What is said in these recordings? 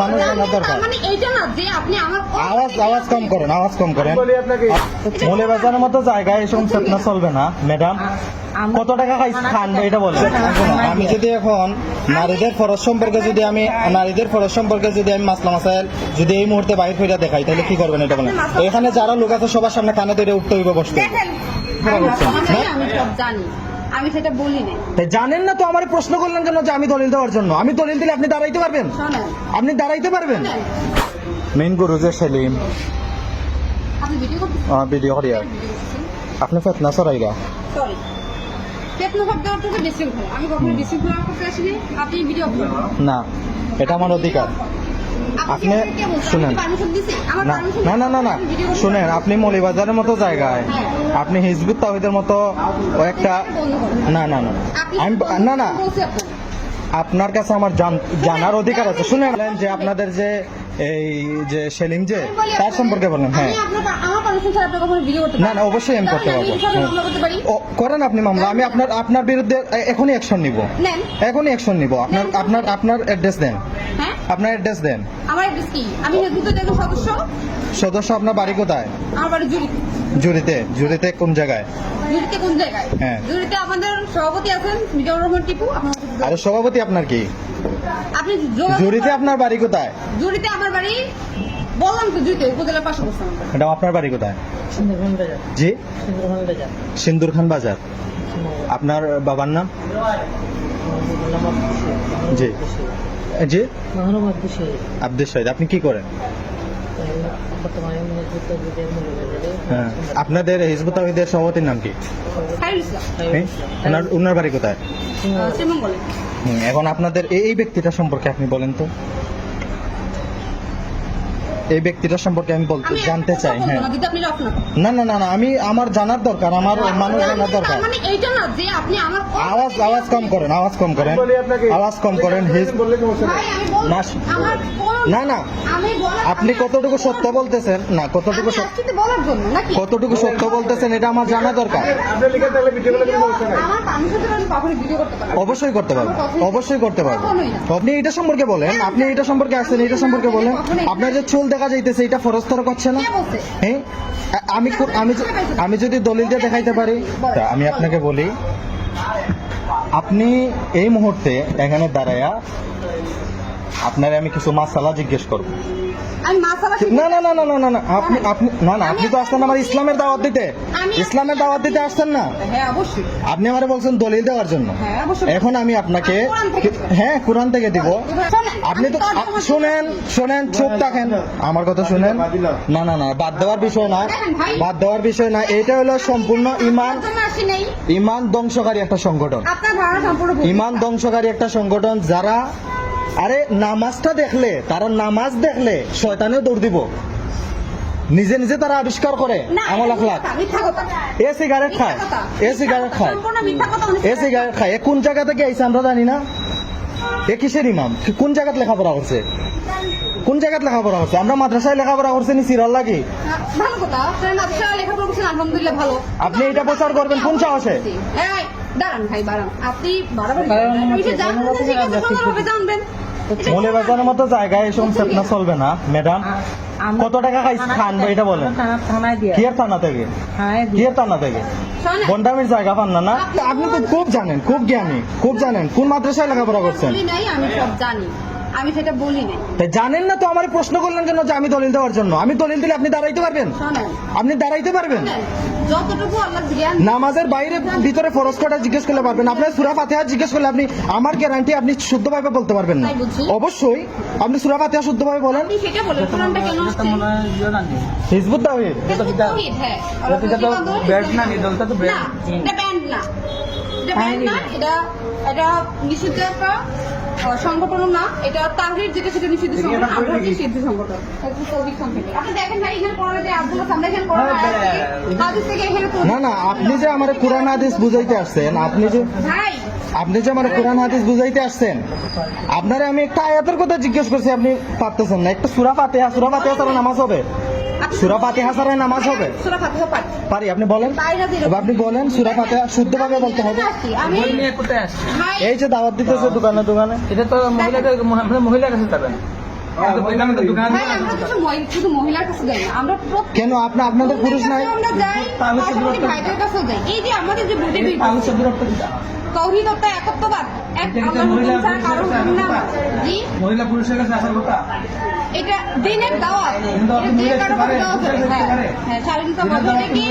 মানুষ জানার দরকার। মানে এইটা না যে আপনি আমার আওয়াজ কম করেন, আওয়াজ কম করেন। মৌলভীবাজারের মতো জায়গায় এসব চেতনা চলবে না ম্যাডাম। কত টাকা খান এটা বলেন। আমি যদি এখন নারীদের ফরজ সম্পর্কে যদি আমি মাসলা মাসাইল যদি এই মুহূর্তে বাইরে ফিরে দেখাই তাহলে কি করবেন এটা বলেন। তো এখানে যারা লোক আছে সবার সামনে কানে ধরে উঠতে হইবে, বসতে হইবে। আমি সব জানি, আমি সেটা বলি না। তাই জানেন না তো আমার প্রশ্ন করলেন কেন যে আমি দলিল দেওয়ার জন্য? আমি দলিল দিলে আপনি দাঁড়াইতে পারবেন? শোনেন, আপনি দাঁড়াইতে পারবেন? মেইন গুরু যে সেলিম আপনি ভিডিও করতেছেন? ভিডিও করিয়া আপনি ফেতনা সরাইরা। সরি, ফেতনা শব্দ অর্থ হচ্ছে বিশৃঙ্খলা। আমি কখনো বিশৃঙ্খলা করতে আসিনি। আপনি ভিডিও করুন না, এটা আমার অধিকার। আপনি শুনেন, না না না না শুনেন, আপনি মৌলভীবাজারের মতো জায়গায় আপনি হিজবুত তাওহীদের মতো একটা না না না আমি না না আপনার কাছে আমার জানার অধিকার আছে। শুনেন যে আপনাদের যে এই যে সেলিম যে তার সম্পর্কে বলেন। হ্যাঁ না না অবশ্যই আমি করতে পারবো। করেন আপনি মামলা, আমি আপনার বিরুদ্ধে এখনই অ্যাকশন নিব, এখনই অ্যাকশন নিব। আপনার অ্যাড্রেস দেন, আপনার অ্যাড্রেস দেন। আমার অ্যাড্রেস কি? আমি হিজবুতের একজন সদস্য। আপনার বাড়ি কোথায়? আমার বাড়ি জুরিতে। জুরিতে কোন জায়গায়? জুরিতে কোন জায়গায়? হ্যাঁ, জুরিতে আমাদের সভাপতি আছেন মিজানুর রহমান টিপু। আরে সভাপতি আপনার কি? আপনি জুরিতে আপনার বাড়ি কোথায়? জুরিতে আমার বাড়ি বললাম তো, জুরিতে উপজেলার পাশে বসতাম। ম্যাডাম আপনার বাড়ি কোথায়? জি, সিন্দুর খান বাজার। আপনার বাবার নাম? জি জি আব্দুল শহীদ। আপনি কি করেন? হ্যাঁ, আপনাদের হিজবুত তাওহীদের সভাপতির নাম কি? ওনার বাড়ি কোথায়? এখন আপনাদের এই ব্যক্তিটা সম্পর্কে আপনি বলেন তো। এই ব্যক্তিটার সম্পর্কে আমি জানতে চাই। হ্যাঁ, না না না না আমি আমার জানার দরকার, আমার মানুষ জানার দরকার। আওয়াজ কম করেন, আওয়াজ কম করেন, আওয়াজ কম করেন। না না আপনি কতটুকু সত্য বলতেছেন, না কতটুকু সত্য বলতেছেন এটা আমার জানা দরকার। অবশ্যই করতে পারবো, অবশ্যই করতে পারবো। আপনি এটা সম্পর্কে বলেন, আপনি এটা সম্পর্কে আসছেন, এটা সম্পর্কে বলেন। আপনার যে চুল দেখা যাইতেছে এটা ফরজ তরক হচ্ছে না? হ্যাঁ, আমি যদি দলিল দিয়ে দেখাইতে পারি। আমি আপনাকে বলি, আপনি এই মুহূর্তে এখানে দাঁড়ায়া আপনারে আমি কিছু মাসালা জিজ্ঞেস করবো। না না না না না না আপনি না না আপনি তো আসছেন আমার ইসলামের দাওয়াত দিতে, ইসলামের দাওয়াত দিতে আসছেন না? আপনি আমারে বলছেন দলিল দেওয়ার জন্য। এখন আমি আপনাকে হ্যাঁ কোরআন থেকে দিব। আপনি তো শোনেন, চুপ থাকেন, আমার কথা শুনেন। না না না বাদ দেওয়ার বিষয় না, বাদ দেওয়ার বিষয় না। এটা হলো সম্পূর্ণ ইমান ধ্বংসকারী একটা সংগঠন, ইমান ধ্বংসকারী একটা সংগঠন। যারা আরে নামাজটা দেখলে, তারা নামাজ দেখলে শয়তানেও দৌড় দিব, নিজে নিজে তারা আবিষ্কার করে আমল আখলাক। এ সিগারেট খায়, এ কোন জায়গা থেকে আইছে আমরা জানি না। এ কিসের ইমাম? কোন জায়গাত লেখাপড়া করছে? আমরা মাদ্রাসায় লেখাপড়া করছি নি সিরাল লাগি। আপনি এটা প্রচার করবেন কোন সাহসে? মৌলভীবাজারের মতো জায়গায় এসব চেতনা চলবে না ম্যাডাম। কত টাকা খান এটা বলেন। কিয়ের থানা থেকে? বন্ডামির জায়গা পান না? আপনি তো খুব জানেন, খুব জ্ঞানী, খুব জানেন। কোন মাদ্রাসায় লেখাপড়া করছেন? আমি সব জানি, আমি সেটা বলি না। তাই জানেন না তো আমার প্রশ্ন করলেন কেন যে আমি দলিল দেওয়ার জন্য? আমি দলিল দিলে আপনি দাঁড়াইতে পারবেন? আপনি দাঁড়াইতে পারবেন? যতটুকু আল্লাহ জ্ঞান, নামাজের বাইরে ভিতরে ফরজ কটা জিজ্ঞেস করলে পারবেন। আপনার সূরা ফাতিহা জিজ্ঞেস করলে আপনি আমার গ্যারান্টি আপনি শুদ্ধভাবে বলতে পারবেন না। অবশ্যই আপনি সূরা ফাতিহা শুদ্ধভাবে বলেন। আপনি সেটা বলেন, কোরআনটা কেন আসছে? হিজবুত তাওহীদ, হ্যাঁ, এটা তো ব্যান্ড না, এটা তো ব্যান্ড না, এটা ব্যান্ড না, এটা নিষিদ্ধ একটা সংগঠন না। এটা তাহরির যেটা সেটা নিষিদ্ধ সংগঠন, আমরা হচ্ছে সিদ্ধ সংগঠন। আপনি দেখেন ভাই, এখানে কোরআনে যে আব্দুল্লাহ সামনে এখানে কোরআন হাদিস থেকে এখানে তো না না আপনি যে আমার কোরআন হাদিস বুঝাইতে আসছেন, আপনি যে আমার কোরআন হাদিস বুঝাইতে আসছেন, আপনারে আমি একটা আয়াতের কথা জিজ্ঞেস করছি, আপনি পারতেছেন না। একটা সূরা ফাতিহা ছাড়া নামাজ হবে? সূরা ফাতিহা ছাড়া নামাজ হবে? পারি, আপনি বলেন, আপনি বলেন সূরা ফাতিহা শুদ্ধভাবে বলতে হবে। এই যে দাওয়াত দিতেছে দোকানে, এটা তো মহিলাদের কাছে যাবেন। ওইখানে তো দোকান ভাই আমরা তো শুধু মহিলার কাছে যাই না, আমরা প্রত্যেক কেন আপনাদের পুরুষ নাই? আমরা যাই, পাশাপাশি ভাইদের কাছেও যাই। এই যে আমাদের যে বুদ্ধি তৌহিদ ও একত্ববাদ, এক আল্লাহর হুকুম ছাড়া কারো হুকুম না। জি, মহিলা পুরুষের কাছে আসার কথা। এটা দিনের দাওয়াত, এটা দিয়ে কারো কাছে দেওয়া যাবে। হ্যাঁ, স্বাধীনতা বলতে কি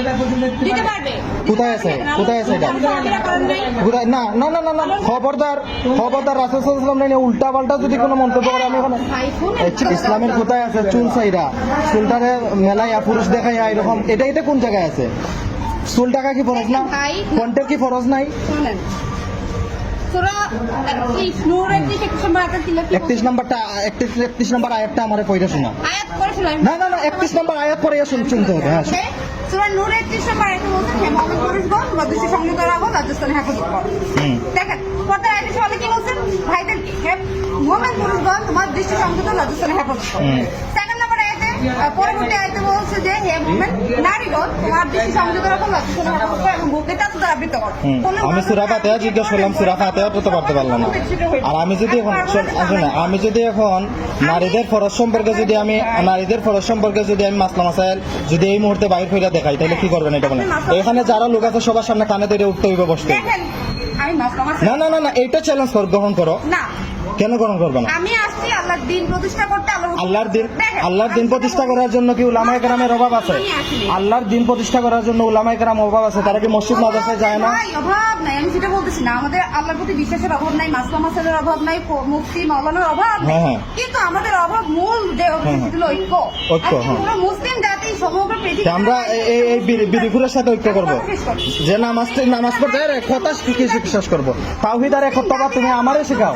দিতে পারবে। কোথায় আছে? কোথায় আছে এটা? সাহাবীরা করেন নাই। কোথায়? না না না না না, খবরদার রাসূল সাল্লাল্লাহু আলাইহি ওয়াসাল্লাম উল্টা পাল্টা যদি কোনো মন্তব্য করে আমি এখন ভাই শুনুন, ইসলামের কোথায় আছে? চুল সাইরা চুলটারে মেলাইয়া পুরুষ দেখাইয়া এরকম, এটা কোন জায়গায় আছে? চুল টাকা কি ফরজ না? কন্টের কি ফরজ নাই? শুনেন সূরা নূর 31 নম্বর আয়াত ছিল কি? 31 নম্বর আয়াতটা আমারে পড়ে শোনা। আয়াত করেছিলাম না না না, 31 নম্বর আয়াত পড়ে শুনতে হবে। হ্যাঁ, সূরা নূর 31 নম্বর আয়াতে বলছে হে মুমিন পুরুষগণ মধ্যে সংযত রাখো, রাজস্থানে হেফাজত করো। দেখেন পর্দার আয়াতে সবাই কি বলছেন? ভাইদেরকে হে মুমিন পুরুষগণ তোমার দৃষ্টি সংযত রাজস্থানে হেফাজত করো। সেকেন্ড নম্বর আয়াতে পরবর্তী আয়াতে বলছে যে হে মুমিন নারীগণ তোমার দৃষ্টি সংযত রাখো, রাজস্থানে হেফাজত করো এবং বুকে তাতু দ্বারা আবৃত করো। আমি সূরা ফাতিহা জিজ্ঞেস করলাম, সূরা ফাতিহা তো পারতে পারলাম না। আর আমি যদি এখন আমি যদি এখন নারীদের ফরজ সম্পর্কে যদি আমি মাসলা মাসাইল যদি এই মুহূর্তে বাইর করে দেখাই তাহলে কি করবেন এটা বলেন? এখানে যারা লোক আছে সবার সামনে কানে ধরে উঠতে হইবে, বসতে হইবে। দেখেন আমি মাসলামা না না না না, এইটা চ্যালেঞ্জ গ্রহণ করো। না, কেন গ্রহণ করবে না? আমি আসছি আল্লাহর দ্বীন প্রতিষ্ঠা করতে। আল্লাহর দিন প্রতিষ্ঠা করার জন্য কি উলামায়ে কেরামের অভাব আছে? আল্লাহর দিন প্রতিষ্ঠা করার জন্য উলামায়ে কেরাম অভাব আছে? তারা কি মসজিদ মাদ্রাসায় যায় না? ভাই অভাব নাই, আমি সেটা বলতেছি না। আমাদের আল্লাহর প্রতি বিশ্বাসের অভাব নাই, মাসলা মাসালের অভাব নাই, মুফতি মাওলানার অভাব নাই। হ্যাঁ, হ্যাঁ। কিন্তু আমাদের অভাব মূল যে সেটা হলো ঐক্য। ঐক্য, আজকে হ্যাঁ। পুরো মুসলিম জাতি সমগ্র পৃথিবী আমরা এই বিরিপুরের সাথে ঐক্য করবো যে নামাজ পড়তে কথা কি বিশ্বাস করবো? তাওহীদ আর একত্ববাদ তুমি আমারে শেখাও।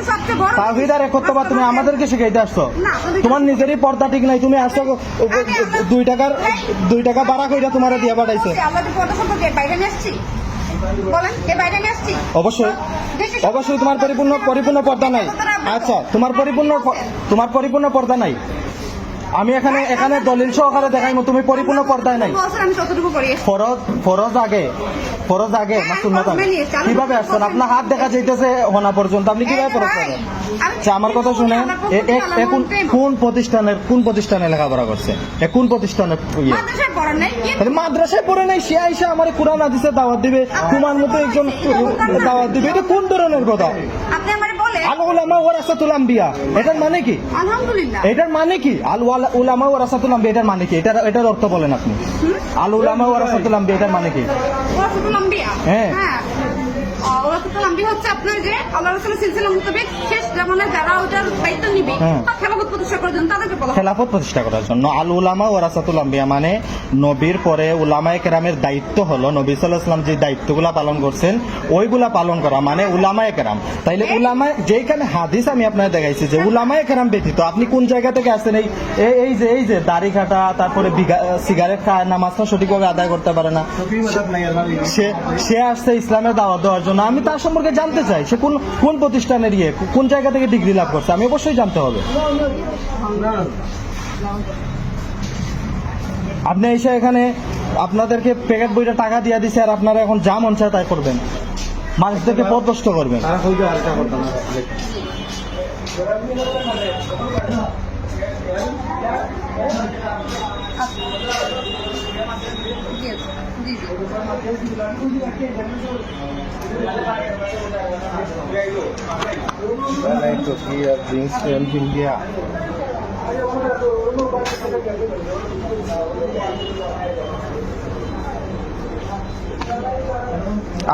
তাওহীদ আর একত্ববাদ তুমি আমাদেরকে শিখাইতে আসছো। তোমার নিজেরই পর্দা ঠিক নাই, তুমি আসছো 2 টাকা ভাড়া কইরা তোমারে দিয়া পাঠাইছে। আল্লাহর পর্দা সম্পর্কে বাইরে নিয়ে আসছি, বলেন কে বাইরে নিয়ে আসছি? অবশ্যই তোমার পরিপূর্ণ পর্দা নাই। আচ্ছা, তোমার পরিপূর্ণ পর্দা নাই। আমি এখানে দলিল সহকারে দেখাইমু তুমি পরিপূর্ণ পর্দায় নাই। বছর আমি যতটুকু করি ফরজ আগে না সুন্নাত আগে? কিভাবে আসছেন? আপনার হাত দেখা যাইতেছে হনা পর্যন্ত, আপনি কিভাবে ফরজ করেন? আচ্ছা, আমার কথা শুনে কোন প্রতিষ্ঠানে লেখাপড়া করছে? কোন প্রতিষ্ঠানে মাদ্রাসায় পড়েন নাই? মাদ্রাসায় পড়ে নাই, সে আইসা আমার কোরআন হাদিসে দাওয়াত দিবে, তোমার মতো একজন দাওয়াত দিবে, এটা কোন ধরনের কথা? আপনি আমারে বলেন আল উলামা ওয়ারাসাতুল আম্বিয়া, এটার মানে কি? আলহামদুলিল্লাহ, এটার মানে কি? আল উলামা ওয়ারাসাতুল আম্বিয়া, এটার মানে কি? এটার অর্থ বলেন আপনি। আল উলামা ওয়ারাসাতুল আম্বিয়া, এটার মানে কি? ওয়ারাসাতুল আম্বিয়া, হ্যাঁ। ওয়ারাসাতুল আম্বিয়া হচ্ছে আপনার যে আল্লাহ রাসূলের সিলসিলা মোতাবেক শেষ জামানায় যারা ওটার দায়িত্ব নিবে, খেলাফত প্রতিষ্ঠা করার জন্য তাদেরকে বলা হয়। খেলাফত প্রতিষ্ঠা করার জন্য আল উলামা ওয়ারাসাতুল আম্বিয়া মানে নবীর পরে উলামায়ে কেরামের দায়িত্ব হলো নবী সাল্লাল্লাহু আলাইহি ওয়াসাল্লাম যে দায়িত্বগুলো পালন করছেন ওইগুলা পালন করা মানে উলামায়ে কেরাম। তাইলে উলামায়ে যেখানে হাদিস আমি আপনাকে দেখাইছি যে উলামায়ে কেরাম ব্যতীত আপনি কোন জায়গা থেকে আসছেন? এই যে দাড়ি কাটা, তারপরে সিগারেট খায়, নামাজটা সঠিকভাবে আদায় করতে পারে না, সে আসছে ইসলামের দাওয়াত দেওয়ার জন্য। আমি তার সম্পর্কে জানতে চাই সে কোন প্রতিষ্ঠানের কোন জায়গা থেকে ডিগ্রি লাভ করছে, আমি অবশ্যই জানতে হবে। আপনি এসে এখানে আপনাদেরকে প্যাকেট বইটা টাকা দিয়ে দিছে আর আপনারা এখন যা মন চায় তাই করবেন, মানুষদেরকে পথভ্রষ্ট করবেন।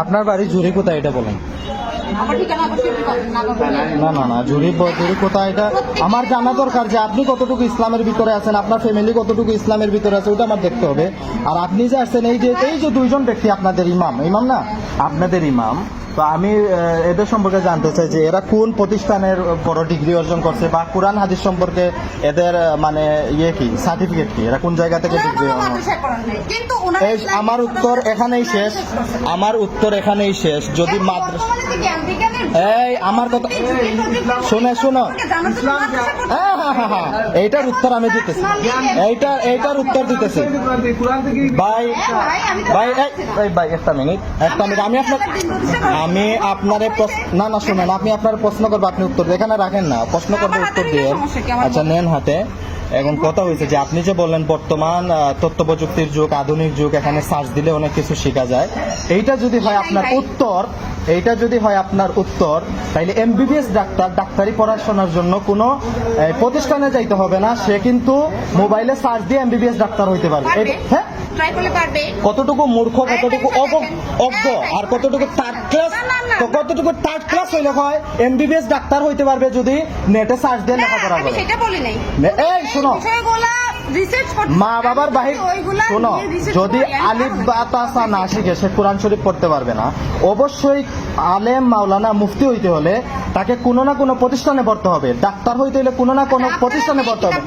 আপনার বাড়ি জুড়ি কোথায় এটা বলেন? আমার ঠিকানা অবশ্যই না জুড়ি কোথায় এটা আমার জানা দরকার, যে আপনি কতটুকু ইসলামের ভিতরে আছেন, আপনার ফ্যামিলি কতটুকু ইসলামের ভিতরে আছে ওটা আমার দেখতে হবে। আর আপনি যে আসছেন এই যে 2জন ব্যক্তি আপনাদের ইমাম না, আপনাদের ইমাম, তো আমি এদের সম্পর্কে জানতে চাই যে এরা কোন প্রতিষ্ঠানের বড় ডিগ্রি অর্জন করছে বা কোরআন হাদিস সম্পর্কে এদের মানে কি সার্টিফিকেট কি, এরা কোন জায়গা থেকে ডিগ্রি? আমার উত্তর এখানেই শেষ। যদি মাদ্রাসা আমার কথা শোনো হ্যাঁ এইটার উত্তর আমি দিতেছি, এইটার উত্তর দিতেছি ভাই একটা মিনিট আমি আপনার আমি আপনারে না না শুনেন, আপনি আপনার প্রশ্ন করবো, আপনি উত্তর এখানে রাখেন না, প্রশ্ন করবো উত্তর দিয়ে। আচ্ছা নেন হাতে। এখন কথা হয়েছে যে আপনি যে বললেন বর্তমান তথ্য প্রযুক্তির যুগ, আধুনিক যুগ, এখানে সার্চ দিলে অনেক কিছু শেখা যায়। এইটা যদি হয় আপনার উত্তর, এইটা যদি হয় আপনার উত্তর, তাইলে এমবিবিএস ডাক্তার ডাক্তারি পড়াশোনার জন্য কোনো প্রতিষ্ঠানে যাইতে হবে না, সে কিন্তু মোবাইলে সার্চ দিয়ে এমবিবিএস ডাক্তার হইতে পারবে। হ্যাঁ, ট্রাই করলে পারবে। কতটুকু মূর্খ, কতটুকু অজ্ঞ, আর কতটুকু থার্ড ক্লাস, তো কতটুকু থার্ড ক্লাস হইলে হয় এমবিবিএস ডাক্তার হইতে পারবে যদি নেটে সার্চ দিয়ে লেখাপড়া আমি করে। সেটা বলি নাই। এই শোনো, বিষয়গুলা রিসার্চ করতে মা বাবার বাহির শোনো, যদি আলিফ বা তাসা না শিখে সে কোরআন শরীফ পড়তে পারবে না। অবশ্যই আলেম মাওলানা মুফতি হইতে হলে তাকে কোনো না কোনো প্রতিষ্ঠানে পড়তে হবে, ডাক্তার হইতে হলে কোনো না কোনো প্রতিষ্ঠানে পড়তে হবে।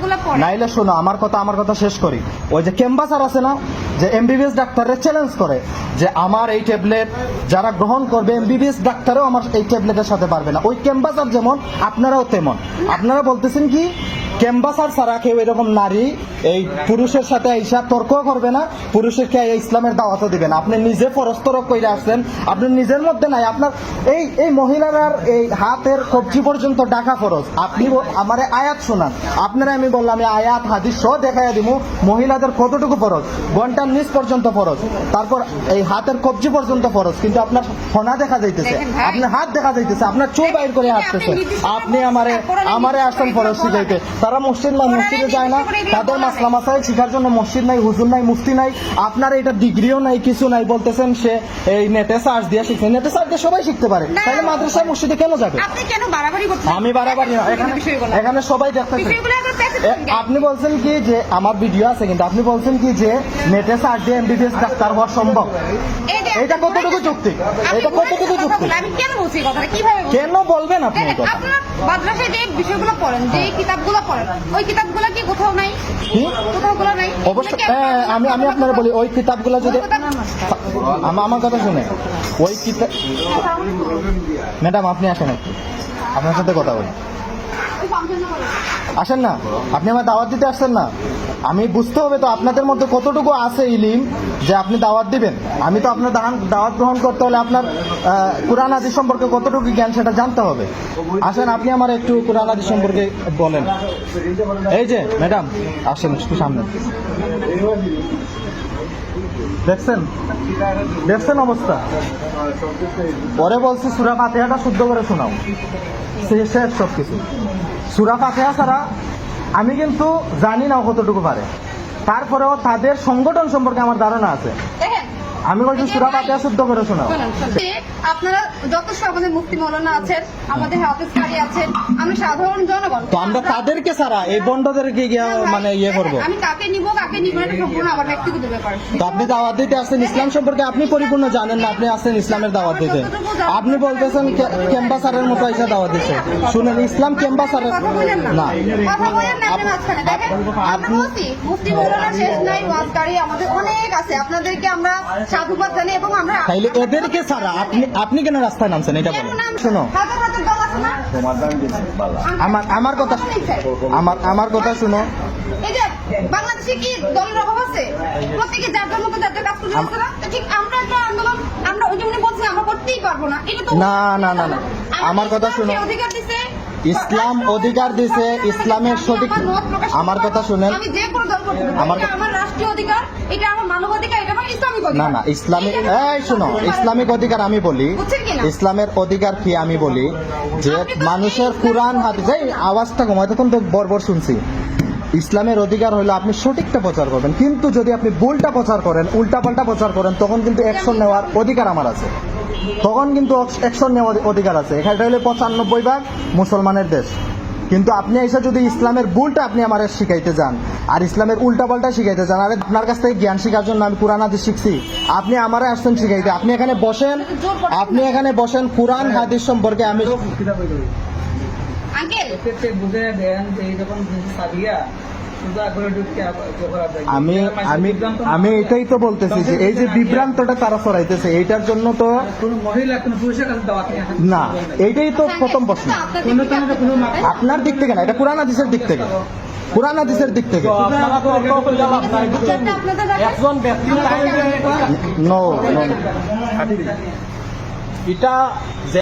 নাইলে শোনো আমার কথা শেষ করি। ওই যে ক্যাম্বাসার আছে না, যে এমবিবিএস ডাক্তারের চ্যালেঞ্জ করে যে আমার এই ট্যাবলেট যারা গ্রহণ করবে এমবিবিএস ডাক্তারও আমার এই ট্যাবলেটের সাথে পারবে না। ওই ক্যাম্বাসার যেমন আপনারাও তেমন। আপনারা বলতেছেন কি ক্যাম্বাসার ছাড়া কেউ এরকম নারী এই পুরুষের সাথে এইসা তর্ক করবে না, পুরুষেরকে এই ইসলামের দাওয়াতও দিবে না। আপনি নিজে ফরস্তরক কইরা আসছেন, আপনি নিজের মধ্যে নাই। আপনার এই মহিলার এই হাতের কবজি পর্যন্ত ডাকা ফরজ। আপনি আমারে আয়াত শোনান, আপনারা আমি বললাম আমি আয়াত হাদিস সহ দেখাইয়া দিব মহিলাদের কতটুকু ফরজ। ঘন্টার নিচ পর্যন্ত ফরজ, তারপর এই হাতের কবজি পর্যন্ত ফরজ, কিন্তু আপনার ফোনা দেখা যাইতেছে, আপনার হাত দেখা যাইতেছে, আপনার চোখ বাইর করে হাঁটতেছে। আপনি আমারে আসছেন ফরজ শিখাইতে। তারা মসজিদ না, মসজিদে যায় না, তাদের মাসলা মাসাইল শিখার জন্য মসজিদ নাই, হুজুর নাই, মুফতি নাই, আপনার এটা ডিগ্রিও নাই, কিছু নাই, বলতেছেন সে এই নেটে সার্চ দিয়ে শিখছে। নেটে সার্চ দিয়ে সবাই শিখতে পারে, তাহলে মাদ্রাসায় মসজিদে কেন যাবে? আপনি কেন বাড়াবাড়ি করছেন? আমি বাড়াবাড়ি না, এখানে সবাই দেখতেছে। আপনি বলছেন কি যে আমার ভিডিও আছে, কিন্তু আপনি বলছেন কি যে নেটে সার্চ দিয়ে এমবিবিএস ডাক্তার হওয়া সম্ভব। এটা কতটুকু যুক্তি? এটা কতটুকু যুক্তি? আমি কেন বলছি কথাটা, কিভাবে বলছি? কেন বলবেন আপনি এই কথা? আপনারা মাদ্রাসায় যে বিষয়গুলো পড়েন, যে কিতাবগুলো পড়েন, ওই কিতাবগুলো কি কোথাও নাই? কোথাওগুলো নাই? অবশ্যই আমি আপনারা বলি ওই কিতাবগুলো যদি আমার কথা শুনে ওই কিতাব। ম্যাডাম আপনি আসেন, একটু আপনার সাথে কথা বলি। আসেন না, আপনি আমার দাওয়াত দিতে আসছেন না? আমি বুঝতে হবে তো আপনাদের মধ্যে কতটুকু আছে ইলিম যে আপনি দাওয়াত দিবেন। আমি তো আপনার দাওয়াত গ্রহণ করতে হলে আপনার কুরআন হাদিস সম্পর্কে কতটুকু জ্ঞান সেটা জানতে হবে। আসেন আপনি আমার একটু কুরআন হাদিস সম্পর্কে বলেন। এই যে ম্যাডাম আসেন একটু সামনে। দেখছেন অবস্থা? পরে বলছি সূরা ফাতিহাটা শুদ্ধ করে শোনাও, শেষ সবকিছু। সূরা ফাতিহা ছাড়া আমি কিন্তু জানি না কতটুকু পারে, তারপরেও তাদের সংগঠন সম্পর্কে আমার ধারণা আছে। আমি বলছি সূরা ফাতিহা শুদ্ধ করে শোনাও। আপনারা যথেষ্ট আমাদের মুফতি মৌলানা আছেন, আমাদের হাফেজ কারি আছেন, আমি সাধারণ জনগণ। তো আমরা তাদেরকে ছাড়া এই বন্ডদেরকে গিয়ে মানে ইয়ে করবো? আমি কাকে নিব কাকে নিব এটা সম্পূর্ণ আমার ব্যক্তিগত ব্যাপার। তো আপনি দাওয়াত দিতে আসছেন ইসলাম সম্পর্কে, আপনি পরিপূর্ণ জানেন না, আপনি আসছেন ইসলামের দাওয়াত দিতে। আপনি বলতেছেন ক্যাম্বাসারের মতো এসে দাওয়াত দিচ্ছে। শুনেন, ইসলাম ক্যাম্বাসারের কথা বলেন না, না। কথা বলেন না আপনি মাঝখানে। দেখেন আমরা বলছি মুফতি মৌলানা শেষ নাই, ওয়াজ কারি আমাদের অনেক আছে, আপনাদেরকে আমরা সাধুবাদ জানাই। এবং আমরা তাইলে এদেরকে ছাড়া আপনি কেন রাস্তায় নামছেন এটা বলেন। শোনো, হাজার হাজার দল আছে না? আমার কথা শুনো। এই যে বাংলাদেশে কি দলের অভাব আছে? প্রত্যেকে যার যার মতো যাদের কাজ করতে পারছে না। ঠিক আমরা একটা আন্দোলন, আমরা ওই জন্য বলছি আমরা করতেই পারবো না, এটা তো না। আমার কথা শুনো, অধিকার দিছে, ইসলাম অধিকার দিছে, ইসলামের সঠিক। আমার কথা শুনেন, আমি যে কোনো দল করতে পারি, এটা আমার রাষ্ট্রীয় অধিকার, এটা আমার মানবাধিকার, এটা আমার ইসলামিক অধিকার। না ইসলামিক, এই শুনো, ইসলামিক অধিকার আমি বলি, ইসলামের অধিকার কি আমি বলি যে মানুষের কুরআন হাদিস। এই আওয়াজটা কমায়, তখন তো বরবর শুনছি। ইসলামের অধিকার হলো আপনি সঠিকটা প্রচার করবেন, কিন্তু যদি আপনি ভুলটা প্রচার করেন, উল্টাপাল্টা প্রচার করেন, তখন কিন্তু অ্যাকশন নেওয়ার অধিকার আমার আছে। তখন কিন্তু অ্যাকশন নেওয়ার অধিকার আছে। এখানে হলে 95% মুসলমানের দেশ, কিন্তু আপনি এসে যদি ইসলামের ভুলটা আপনি আমার শিখাইতে যান আর ইসলামের উল্টাপাল্টা শিখাইতে যান, আরে আপনার কাছ থেকে জ্ঞান শিখার জন্য আমি কুরআন হাদিস শিখছি, আপনি আমারে আসছেন শিখাইতে। আপনি এখানে বসেন, কুরআন হাদিস সম্পর্কে আমি আঙ্কেল বুঝে দেন যে যখন সাবিয়া আমি এটাই তো বলতেছি যে এই যে বিভ্রান্তটা তারা ছড়াইতেছে, এইটার জন্য তো কোনো মহিলা কোনো পুরুষের কাছে দাওয়াত না। এইটাই তো প্রথম প্রশ্ন। আপনার দিক থেকে না, এটা কুরআন হাদিসের দিক থেকে, কুরআন হাদিসের দিক থেকে। একজন ব্যক্তি এটা যে